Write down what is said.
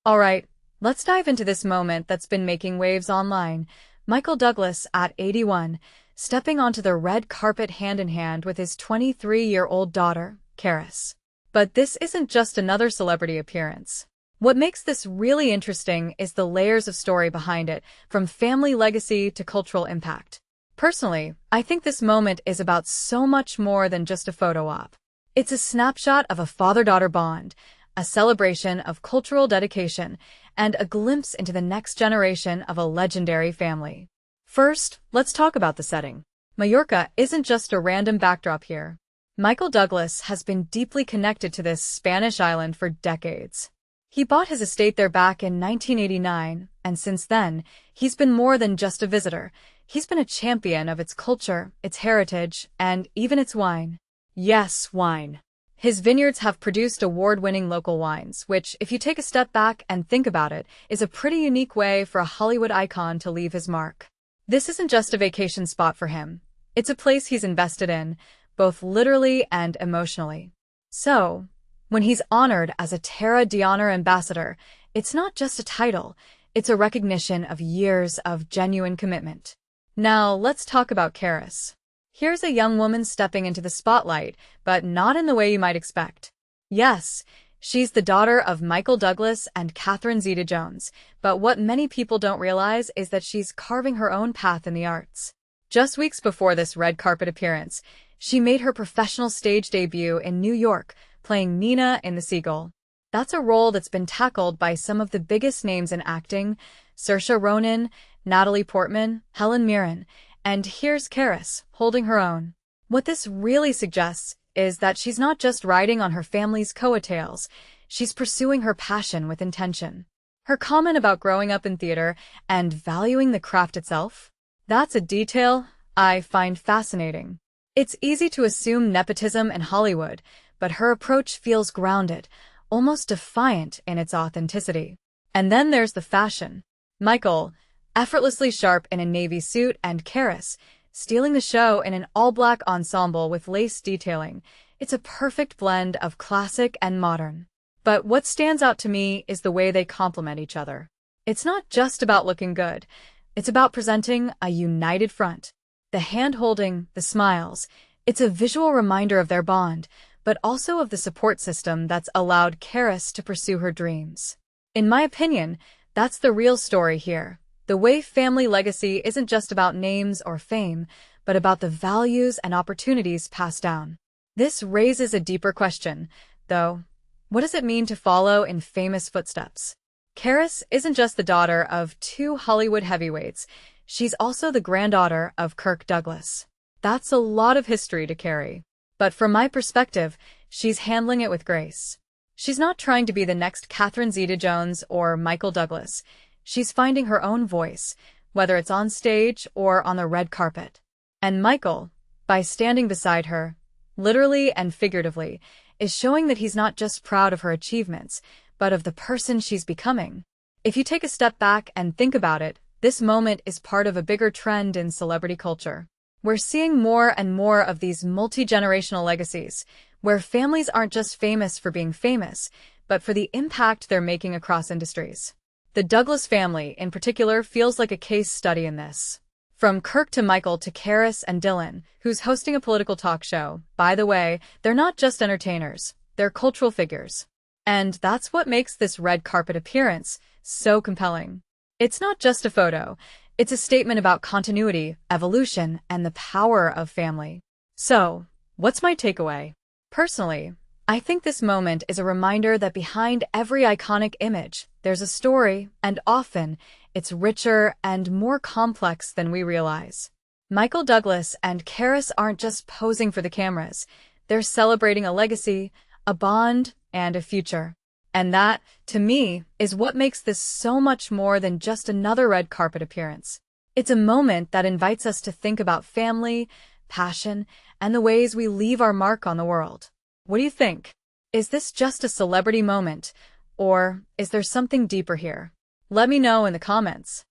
Alright, let's dive into this moment that's been making waves online. Michael Douglas, at 81, stepping onto the red carpet hand in hand with his 23-year-old daughter, Carys. But this isn't just another celebrity appearance. What makes this really interesting is the layers of story behind it, from family legacy to cultural impact. Personally, I think this moment is about so much more than just a photo op. It's a snapshot of a father-daughter bond, a celebration of cultural dedication, and a glimpse into the next generation of a legendary family. First, let's talk about the setting. Mallorca isn't just a random backdrop here. Michael Douglas has been deeply connected to this Spanish island for decades. He bought his estate there back in 1989, and since then, he's been more than just a visitor. He's been a champion of its culture, its heritage, and even its wine. Yes, wine. His vineyards have produced award-winning local wines, which, if you take a step back and think about it, is a pretty unique way for a Hollywood icon to leave his mark. This isn't just a vacation spot for him. It's a place he's invested in, both literally and emotionally. So, when he's honored as a Terra d'Honor ambassador, it's not just a title, it's a recognition of years of genuine commitment. Now, let's talk about Carys. Here's a young woman stepping into the spotlight, but not in the way you might expect. Yes, she's the daughter of Michael Douglas and Catherine Zeta-Jones, but what many people don't realize is that she's carving her own path in the arts. Just weeks before this red carpet appearance, she made her professional stage debut in New York, playing Nina in the Seagull. That's a role that's been tackled by some of the biggest names in acting: Saoirse Ronan, Natalie Portman, Helen Mirren, and here's Carys, holding her own. What this really suggests is that she's not just riding on her family's coattails, she's pursuing her passion with intention. Her comment about growing up in theater and valuing the craft itself? That's a detail I find fascinating. It's easy to assume nepotism in Hollywood, but her approach feels grounded, almost defiant in its authenticity. And then there's the fashion. Michael, effortlessly sharp in a navy suit, and Carys, stealing the show in an all-black ensemble with lace detailing. It's a perfect blend of classic and modern. But what stands out to me is the way they complement each other. It's not just about looking good. It's about presenting a united front. The hand-holding, the smiles. It's a visual reminder of their bond, but also of the support system that's allowed Carys to pursue her dreams. In my opinion, that's the real story here. The way family legacy isn't just about names or fame, but about the values and opportunities passed down. This raises a deeper question, though. What does it mean to follow in famous footsteps? Carys isn't just the daughter of two Hollywood heavyweights, she's also the granddaughter of Kirk Douglas. That's a lot of history to carry. But from my perspective, she's handling it with grace. She's not trying to be the next Catherine Zeta-Jones or Michael Douglas. She's finding her own voice, whether it's on stage or on the red carpet. And Michael, by standing beside her, literally and figuratively, is showing that he's not just proud of her achievements, but of the person she's becoming. If you take a step back and think about it, this moment is part of a bigger trend in celebrity culture. We're seeing more and more of these multi-generational legacies, where families aren't just famous for being famous, but for the impact they're making across industries. The Douglas family, in particular, feels like a case study in this. From Kirk to Michael to Carys and Dylan, who's hosting a political talk show. By the way, they're not just entertainers, they're cultural figures. And that's what makes this red carpet appearance so compelling. It's not just a photo, it's a statement about continuity, evolution, and the power of family. So, what's my takeaway? Personally, I think this moment is a reminder that behind every iconic image, there's a story, and often, it's richer and more complex than we realize. Michael Douglas and Carys aren't just posing for the cameras. They're celebrating a legacy, a bond, and a future. And that, to me, is what makes this so much more than just another red carpet appearance. It's a moment that invites us to think about family, passion, and the ways we leave our mark on the world. What do you think? Is this just a celebrity moment, or is there something deeper here? Let me know in the comments.